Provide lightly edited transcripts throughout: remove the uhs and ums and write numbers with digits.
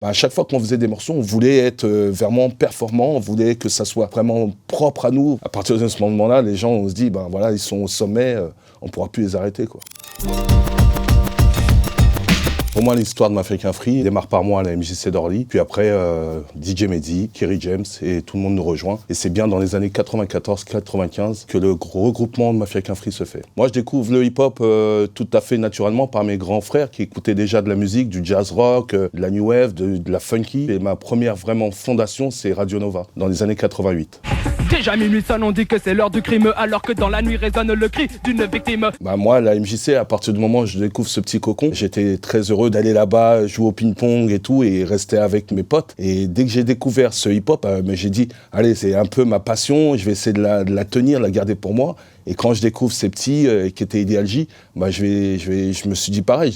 À chaque fois qu'on faisait des morceaux, on voulait être vraiment performant, on voulait que ça soit vraiment propre à nous. À partir de ce moment-là, les gens, on se dit, voilà, ils sont au sommet, on ne pourra plus les arrêter, quoi. Pour moi, l'histoire de Mafricain Free démarre par moi à la MJC d'Orly. Puis après, DJ Mehdi, Kerry James et tout le monde nous rejoint. Et c'est bien dans les années 94-95 que le regroupement de Mafricain Free se fait. Moi, je découvre le hip-hop tout à fait naturellement par mes grands frères qui écoutaient déjà de la musique, du jazz rock, de la new wave, de la funky. Et ma première vraiment fondation, c'est Radio Nova, dans les années 88. Déjà minuit sonne, on dit que c'est l'heure du crime, alors que dans la nuit résonne le cri d'une victime. Moi, la MJC, à partir du moment où je découvre ce petit cocon, j'étais très heureux d'aller là-bas, jouer au ping-pong et tout, et rester avec mes potes. Et dès que j'ai découvert ce hip-hop, j'ai dit, allez, c'est un peu ma passion, je vais essayer de la tenir, de la garder pour moi. Et quand je découvre ces petits qui étaient Ideal J, je me suis dit pareil,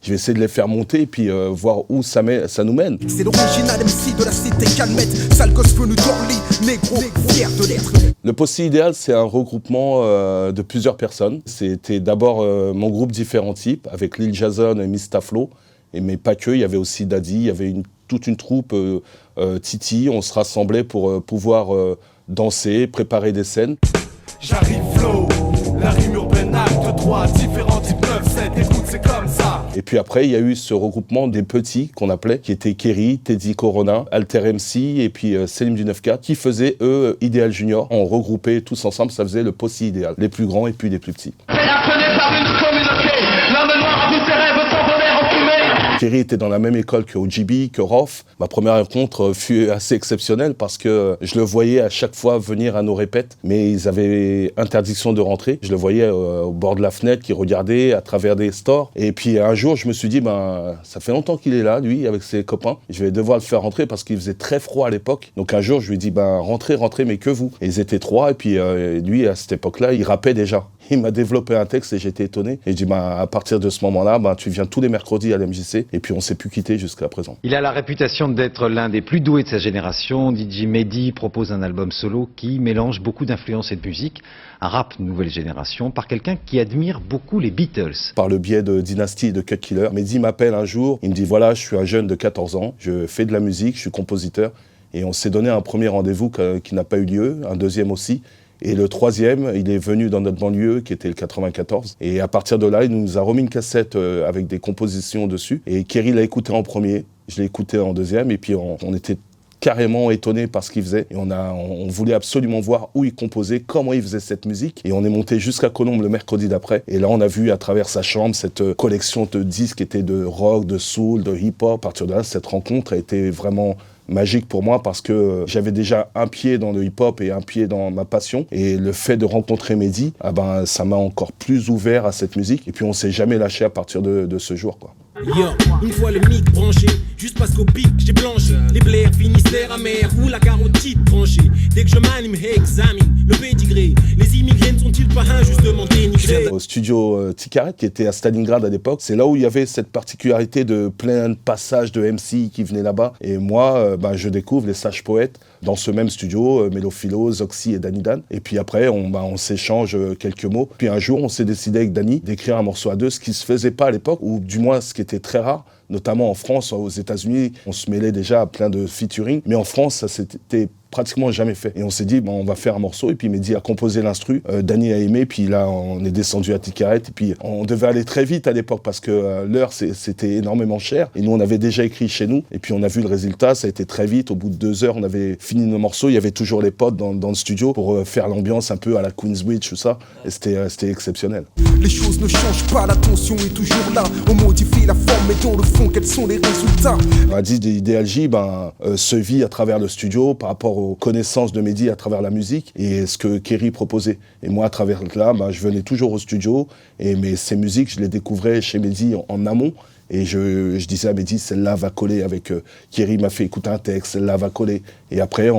je vais essayer de les faire monter et puis voir où ça nous mène. C'est l'original MC de la cité Calmette, sale gosse venu d'Orly, négro, fier de l'être. Le Posse Idéal, c'est un regroupement de plusieurs personnes. C'était d'abord mon groupe Différents Types, avec Lil Jason et Mista Flow, mais pas que, il y avait aussi Daddy, il y avait toute une troupe, Titi, on se rassemblait pour pouvoir danser, préparer des scènes. J'arrive flow, la rime urbaine acte 3, différents types 9, 7, écoute c'est comme ça. Et puis après, il y a eu ce regroupement des petits qu'on appelait, qui étaient Kerry, Teddy Corona, Alter MC et puis Selim du 9-4, qui faisaient eux Idéal Junior. On regroupait tous ensemble, ça faisait le Posse Idéal, les plus grands et puis les plus petits. Apprenez par une communauté, l'homme noir a vu ses rêves s'envoler en fumée. Kerry était dans la même école que OGB, que Rof. Ma première rencontre fut assez exceptionnelle parce que je le voyais à chaque fois venir à nos répètes, mais ils avaient interdiction de rentrer. Je le voyais au bord de la fenêtre qui regardait à travers des stores. Et puis un jour, je me suis dit, ça fait longtemps qu'il est là, lui, avec ses copains. Je vais devoir le faire rentrer parce qu'il faisait très froid à l'époque. Donc un jour, je lui ai dit, rentrez, mais que vous. Et ils étaient 3 et puis lui, à cette époque-là, il rappait déjà. Il m'a développé un texte et j'étais étonné. Et je dis, à partir de ce moment-là, tu viens tous les mercredis à l'MJC. Et puis on s'est plus quitté jusqu'à présent. Il a la réputation d'être l'un des plus doués de sa génération. DJ Mehdi propose un album solo qui mélange beaucoup d'influences et de musique. Un rap nouvelle génération par quelqu'un qui admire beaucoup les Beatles. Par le biais de Dynasty et de Cut Killer. Mehdi m'appelle un jour, il me dit, voilà, je suis un jeune de 14 ans, je fais de la musique, je suis compositeur. Et on s'est donné un premier rendez-vous qui n'a pas eu lieu, un deuxième aussi. Et le troisième, il est venu dans notre banlieue, qui était le 94. Et à partir de là, il nous a remis une cassette avec des compositions dessus. Et Kerry l'a écouté en premier, je l'ai écouté en deuxième. Et puis on était carrément étonnés par ce qu'il faisait. Et on voulait absolument voir où il composait, comment il faisait cette musique. Et on est monté jusqu'à Colombes le mercredi d'après. Et là, on a vu à travers sa chambre cette collection de disques qui étaient de rock, de soul, de hip-hop. À partir de là, cette rencontre a été vraiment magique pour moi parce que j'avais déjà un pied dans le hip-hop et un pied dans ma passion. Et le fait de rencontrer Mehdi, ça m'a encore plus ouvert à cette musique. Et puis on s'est jamais lâché à partir de ce jour, quoi. Yo, une fois le mic branché, juste parce qu'au pic j'ai blanchi. Les blairs finissent l'air amer ou la carotide tranchée. Dès que je m'anime, examine le pédigré. Les immigrés ne sont-ils pas injustement dénigrés? Au studio Tikaret, qui était à Stalingrad à l'époque, c'est là où il y avait cette particularité de plein de passages de MC qui venaient là-bas. Et moi, je découvre les sages poètes dans ce même studio, Mélophilo, Zoxy et Danny Dan. Et puis après, on s'échange quelques mots. Puis un jour, on s'est décidé avec Danny d'écrire un morceau à deux, ce qui se faisait pas à l'époque, ou du moins ce qui était très rare, notamment en France, aux États-Unis, on se mêlait déjà à plein de featuring, mais en France, ça s'était pratiquement jamais fait. Et on s'est dit, on va faire un morceau, et puis Mehdi a composé l'instru, Danny a aimé, puis là, on est descendu à Tikaret, et puis on devait aller très vite à l'époque, parce que l'heure, c'était énormément cher, et nous, on avait déjà écrit chez nous, et puis on a vu le résultat, ça a été très vite, au bout de 2 heures, on avait fini nos morceaux, il y avait toujours les potes dans le studio, pour faire l'ambiance un peu à la Queensbridge, tout ça, et c'était exceptionnel. Les choses ne changent pas, la tension est toujours là, on modifie la forme, mais dans le fond, quels sont les résultats? Ideal J se vit à travers le studio, par rapport aux connaissances de Mehdi à travers la musique et ce que Kerry proposait. Et moi, à travers là, je venais toujours au studio mais ces musiques, je les découvrais chez Mehdi en amont. Et je disais à Mehdi, celle-là va coller avec... Kerry m'a fait écouter un texte, celle-là va coller. Et après,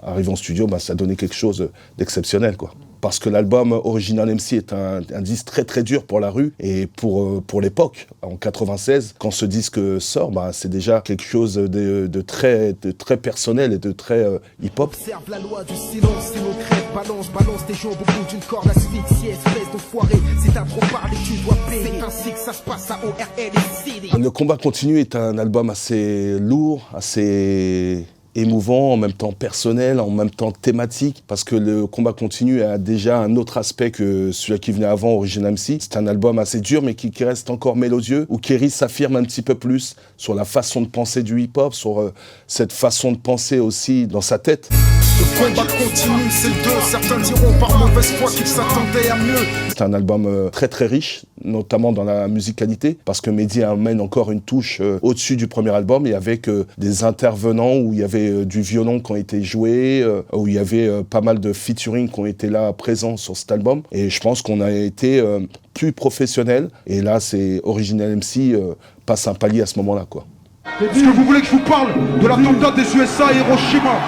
arrivé en studio, ça donnait quelque chose d'exceptionnel, quoi. parce que l'album Original MC est un disque très très dur pour la rue et pour l'époque. En 96, quand ce disque sort, c'est déjà quelque chose de très personnel et de très hip-hop. Observe la loi du silence, c'est nos crêpes, balance tes jambes au bout d'une corde asphyxiée, espèce de foiré, si t'as trop parlé, tu dois payer. C'est ainsi que ça se passe à ORL et City. Le combat continu est un album assez lourd, assez émouvant, en même temps personnel, en même temps thématique, parce que le combat continu a déjà un autre aspect que celui qui venait avant, Original MC. C'est un album assez dur, mais qui reste encore mélodieux, où Kerry s'affirme un petit peu plus sur la façon de penser du hip-hop, sur cette façon de penser aussi dans sa tête. Le combat continue, c'est deux. Certains diront par mauvaise foi qu'ils s'attendaient à mieux. C'est un album très très riche, notamment dans la musicalité, parce que Mehdi amène encore une touche au-dessus du premier album, et avec des intervenants où il y avait du violon qui ont été joués, où il y avait pas mal de featuring qui ont été là présents sur cet album. Et je pense qu'on a été plus professionnel. Et là, c'est Original MC passe un palier à ce moment-là, quoi. Est-ce que vous voulez que je vous parle de l'attentat des USA à Hiroshima ?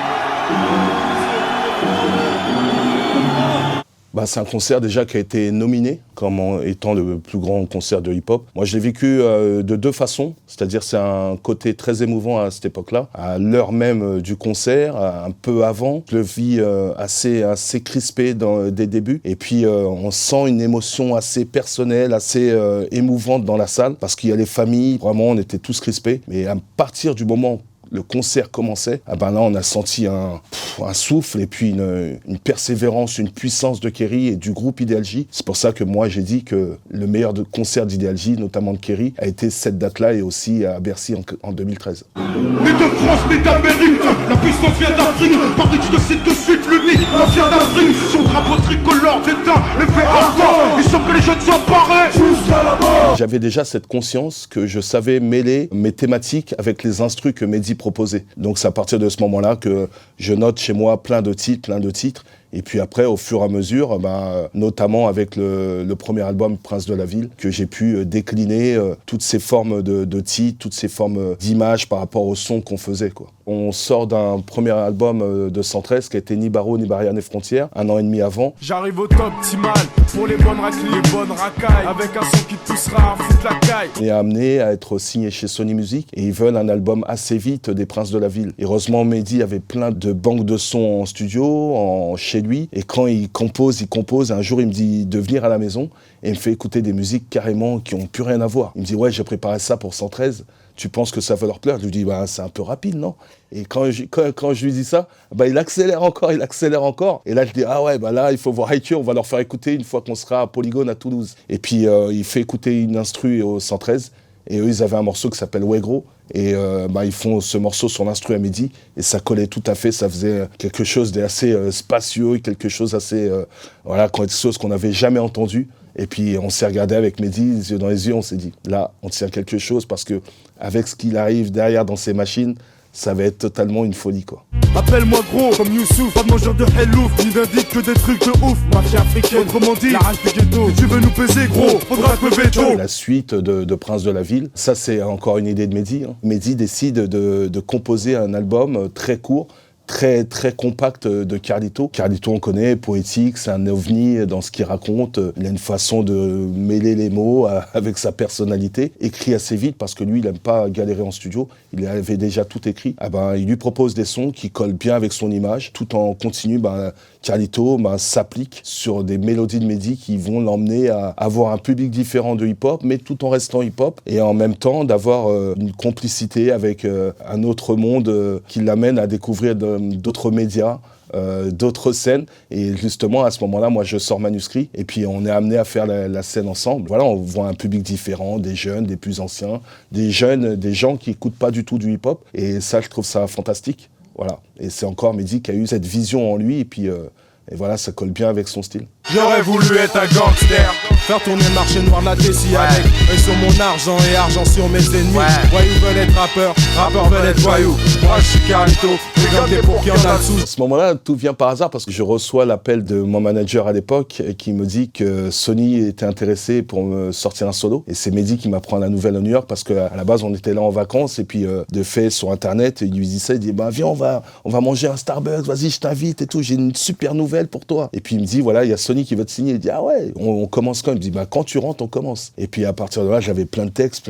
C'est un concert déjà qui a été nominé comme étant le plus grand concert de hip-hop. Moi, je l'ai vécu de deux façons, c'est-à-dire c'est un côté très émouvant à cette époque-là, à l'heure même du concert, un peu avant. Je le vis assez crispé dès le début, et puis on sent une émotion assez personnelle, assez émouvante dans la salle, parce qu'il y a les familles, vraiment on était tous crispés, mais à partir du moment le concert commençait, là on a senti un souffle et puis une persévérance, une puissance de Kerry et du groupe Ideal J. C'est pour ça que moi j'ai dit que le meilleur concert d'Ideal J, notamment de Kerry, a été cette date-là et aussi à Bercy en 2013. Ni de France, ni d'Amérique, la puissance vient d'Afrique. Paris, je te cite de suite l'unique, la vient d'Afrique. Son drapeau tricolore d'éteint, les faits ardents. Il semble que les jeunes s'emparent jusqu'à la mort. J'avais déjà cette conscience que je savais mêler mes thématiques avec les instrus que Mehdi proposait. Donc c'est à partir de ce moment-là que je note chez moi plein de titres. Et puis après, au fur et à mesure, notamment avec le premier album Prince de la Ville, que j'ai pu décliner toutes ces formes de titres, toutes ces formes d'images par rapport au son qu'on faisait, quoi. On sort d'un premier album de 113 qui a été Ni Barreau, ni Barrière, ni Frontières, 1 an et demi avant. J'arrive au top optimal pour les bonnes raclées, les bonnes racailles, avec un son qui te poussera à foutre la caille. On est amené à être signé chez Sony Music et ils veulent un album assez vite des Princes de la Ville. Heureusement, Mehdi avait plein de banques de sons en studio, chez lui, et quand il compose, un jour il me dit de venir à la maison et il me fait écouter des musiques carrément qui n'ont plus rien à voir. Il me dit ouais, j'ai préparé ça pour 113, tu penses que ça va leur plaire? Je lui dis c'est un peu rapide, non? Et quand je lui dis ça, il accélère encore. Et là je dis ah ouais, là il faut voir IQ, on va leur faire écouter une fois qu'on sera à Polygone à Toulouse. Et puis il fait écouter une instru au 113. Et eux, ils avaient un morceau qui s'appelle Ouais Gros. Et ils font ce morceau sur l'instru à Mehdi. Et ça collait tout à fait. Ça faisait quelque chose d'assez spacieux, quelque chose assez... quelque chose qu'on n'avait jamais entendu. Et puis on s'est regardé avec Mehdi, les yeux dans les yeux, on s'est dit, là, on tient quelque chose. Parce que avec ce qu'il arrive derrière dans ces machines, ça va être totalement une folie, quoi. Appelle-moi gros, comme Youssouf, pas de mangeur de hellouf, ni d'indique que des trucs de ouf. Mafia africaine, autrement dit, la rage du ghetto. Si tu veux nous peser gros, faudra te veto. La suite de Prince de la Ville, ça c'est encore une idée de Mehdi. Mehdi décide de composer un album très court, très très compact de Carlito. Carlito, on connaît, poétique, c'est un ovni dans ce qu'il raconte. Il a une façon de mêler les mots avec sa personnalité. Écrit assez vite parce que lui, il n'aime pas galérer en studio. Il avait déjà tout écrit. Il lui propose des sons qui collent bien avec son image. Tout en continu, Carlito s'applique sur des mélodies de Mehdi qui vont l'emmener à avoir un public différent de hip-hop, mais tout en restant hip-hop. Et en même temps, d'avoir une complicité avec un autre monde qui l'amène à découvrir d'autres médias, d'autres scènes. Et justement, à ce moment-là, moi, je sors Manuscrit. Et puis, on est amené à faire la scène ensemble. Voilà, on voit un public différent, des jeunes, des plus anciens, des jeunes, des gens qui n'écoutent pas du tout du hip-hop. Et ça, je trouve ça fantastique. Voilà. Et c'est encore Mehdi qui a eu cette vision en lui. Et puis, et voilà, ça colle bien avec son style. J'aurais voulu être un gangster. Faire tourner le marché noir de la Tessie avec œil sur mon argent et argent sur mes ennemis. Voyous veulent être rappeurs, rappeurs veulent être voyous. Moi je suis Carlito, regardez pour qui en a le sous. À ce moment-là, tout vient par hasard parce que je reçois l'appel de mon manager à l'époque qui me dit que Sony était intéressé pour me sortir un solo. Et c'est Mehdi qui m'apprend la nouvelle à New York parce qu'à la base on était là en vacances et puis de fait sur internet il lui dit ça, il dit bah viens on va manger un Starbucks, vas-y je t'invite et tout, j'ai une super nouvelle pour toi. Et puis il me dit voilà il y a Sony qui veut te signer. Il dit ah ouais, on commence quand? Il me dit bah quand tu rentres on commence. Et puis à partir de là j'avais plein de textes.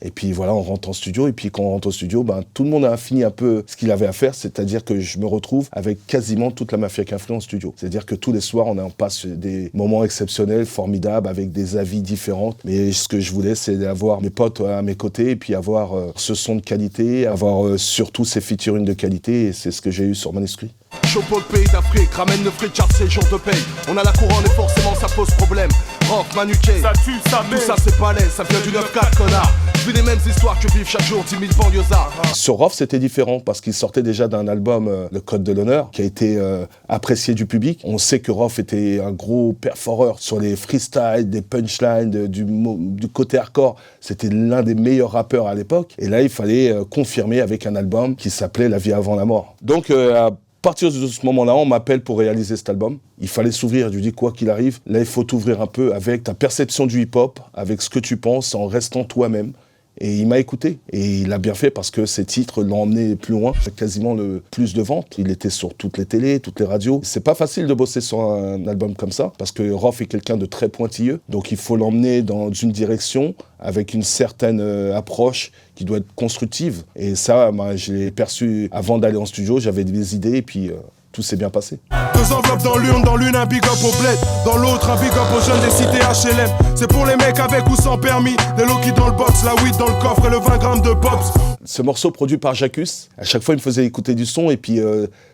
Et puis voilà on rentre en studio et puis quand on rentre au studio ben tout le monde a fini un peu ce qu'il avait à faire, c'est-à-dire que je me retrouve avec quasiment toute la Mafia Qu'un Flou en studio. C'est-à-dire que tous les soirs on passe des moments exceptionnels, formidables, avec des avis différents. Mais ce que je voulais c'est d'avoir mes potes à mes côtés et puis avoir ce son de qualité, avoir surtout ces featuring de qualité et c'est ce que j'ai eu sur Manuscrit. Chaud pour le pays d'Afrique, ramène le fric, charge ses jours de paye. On a la couronne et forcément ça pose problème. Rock, Manuquet, ça tue, ça met. Tout ça c'est pas l'aise, ça vient du 9-4 connard. Je vis les mêmes histoires que vivent chaque jour 10 000 banlieusards. Sur Rof c'était différent parce qu'il sortait déjà d'un album Le Code de l'Honneur qui a été apprécié du public. On sait que Rof était un gros perforeur sur les freestyles, des punchlines, du côté hardcore. C'était l'un des meilleurs rappeurs à l'époque. Et là il fallait confirmer avec un album qui s'appelait La vie avant la mort. Donc à partir de ce moment-là, on m'appelle pour réaliser cet album. Il fallait s'ouvrir, je lui dis quoi qu'il arrive, là il faut t'ouvrir un peu avec ta perception du hip-hop, avec ce que tu penses, en restant toi-même. Et il m'a écouté. Et il a bien fait parce que ses titres l'ont emmené plus loin. Quasiment le plus de ventes. Il était sur toutes les télés, toutes les radios. C'est pas facile de bosser sur un album comme ça parce que Rof est quelqu'un de très pointilleux. Donc il faut l'emmener dans une direction avec une certaine approche qui doit être constructive. Et ça, je l'ai perçu avant d'aller en studio. J'avais des idées et puis tout s'est bien passé. Deux enveloppes dans l'une un big up au bled, dans l'autre un big up aux jeunes des cités HLM. C'est pour les mecs avec ou sans permis, des Loki dans le box, la weed dans le coffre et le 20 grammes de pops. Ce morceau produit par Jacques, à chaque fois il me faisait écouter du son et puis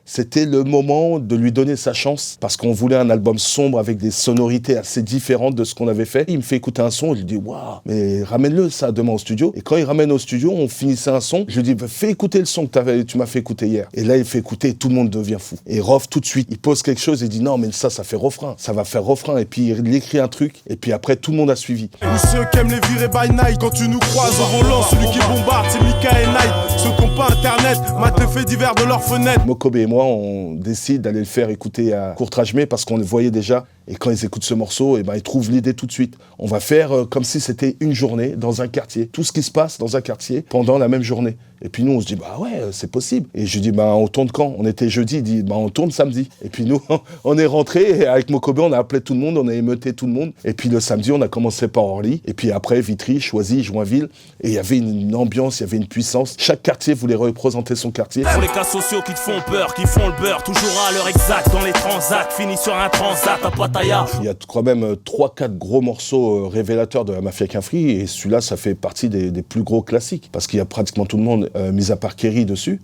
c'était le moment de lui donner sa chance parce qu'on voulait un album sombre avec des sonorités assez différentes de ce qu'on avait fait. Il me fait écouter un son, je lui dis waouh, mais ramène-le ça demain au studio. Et quand il ramène au studio, on finissait un son, je lui dis fais écouter le son que tu m'as fait écouter hier. Et là il fait écouter et tout le monde devient fou. Et Rof tout de suite, il pose quelque chose et dit non mais ça fait refrain, ça va faire refrain. Et puis il écrit un truc et puis après tout le monde a suivi. Ou ceux qui aiment les virer by night, quand tu nous croises au volant, celui qui bombarde c'est Mika et Night. Ceux qui n'ont pas internet, matent les faits divers de leurs fenêtres. Mokobe et moi, on décide d'aller le faire écouter à Courtrajmé parce qu'on le voyait déjà. Et quand ils écoutent ce morceau, ils trouvent l'idée tout de suite. On va faire comme si c'était une journée dans un quartier. Tout ce qui se passe dans un quartier pendant la même journée. Et puis nous, on se dit, bah ouais, c'est possible. Et je dis, on tourne quand? On était jeudi, il dit, on tourne samedi. Et puis nous, on est rentrés, et avec Mokobe, on a appelé tout le monde, on a émeuté tout le monde. Et puis le samedi, on a commencé par Orly. Et puis après, Vitry, Choisy, Joinville. Et il y avait une ambiance, il y avait une puissance. Chaque quartier voulait représenter son quartier. Pour les cas sociaux qui te font peur, qui font le beurre, toujours à l'heure exacte, dans les transats, fini sur un transat à Pattaya. Il y a quand même 3-4 gros morceaux révélateurs de la Mafia Qu'un Free. Et celui-là, ça fait partie des plus gros classiques. Parce qu'il y a pratiquement tout le monde, mis à part Kerry dessus.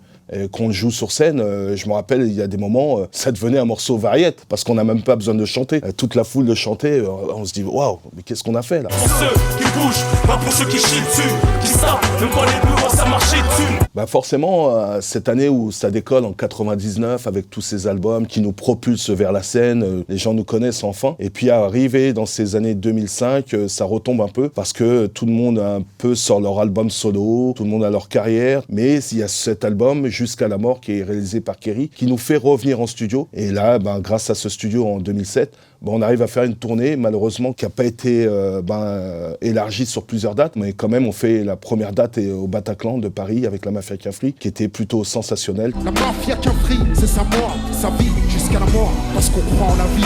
Qu'on le joue sur scène, je me rappelle, il y a des moments, ça devenait un morceau variette, parce qu'on n'a même pas besoin de chanter. Toute la foule de chanter, on se dit, waouh, mais qu'est-ce qu'on a fait là? Pour ceux qui bougent, pas pour ceux qui chient dessus, qui savent, même quand les bureaux ça marchait dessus. Forcément, cette année où ça décolle en 99, avec tous ces albums qui nous propulsent vers la scène, les gens nous connaissent enfin. Et puis arrivé dans ces années 2005, ça retombe un peu, parce que tout le monde un peu sort leur album solo, tout le monde a leur carrière, mais il y a cet album, Jusqu'à la mort, qui est réalisé par Kerry, qui nous fait revenir en studio. Et là, grâce à ce studio en 2007, on arrive à faire une tournée, malheureusement, qui n'a pas été élargie sur plusieurs dates, mais quand même, on fait la première date au Bataclan de Paris avec la Mafia Qu'un Free, qui était plutôt sensationnelle. La Mafia Qu'un Free, c'est sa mort, sa vie, jusqu'à la mort, parce qu'on croit en la vie.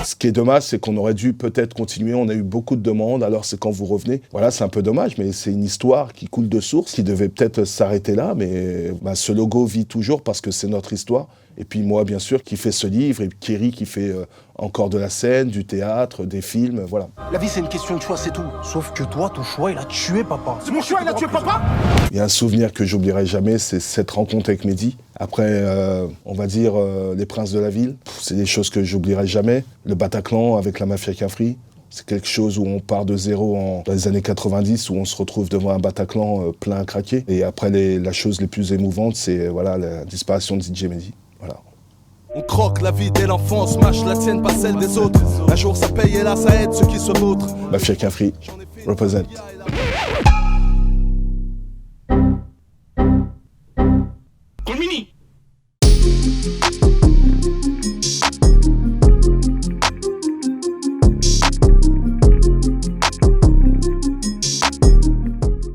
Ce qui est dommage, c'est qu'on aurait dû peut-être continuer. On a eu beaucoup de demandes, alors c'est quand vous revenez. Voilà, c'est un peu dommage, mais c'est une histoire qui coule de source, qui devait peut-être s'arrêter là, mais ce logo vit toujours parce que c'est notre histoire. Et puis moi, bien sûr, qui fait ce livre, et Kerry qui fait encore de la scène, du théâtre, des films, voilà. La vie, c'est une question de choix, c'est tout. Sauf que toi, ton choix, il a tué papa. C'est mon choix, il a tué papa? Il y a un souvenir que j'oublierai jamais, c'est cette rencontre avec Mehdi. Après, on va dire, les Princes de la Ville, c'est des choses que j'oublierai jamais. Le Bataclan avec la Mafia Qu'un Free, c'est quelque chose où on part de zéro dans les années 90, où on se retrouve devant un Bataclan plein à craquer. Et après, la chose les plus émouvantes, c'est la disparition de DJ Mehdi. Voilà. On croque la vie dès l'enfance, mâche la sienne, pas celle des autres. Un jour ça paye et là ça aide ceux qui se vautrent. Mafia Free, represent. Colmini.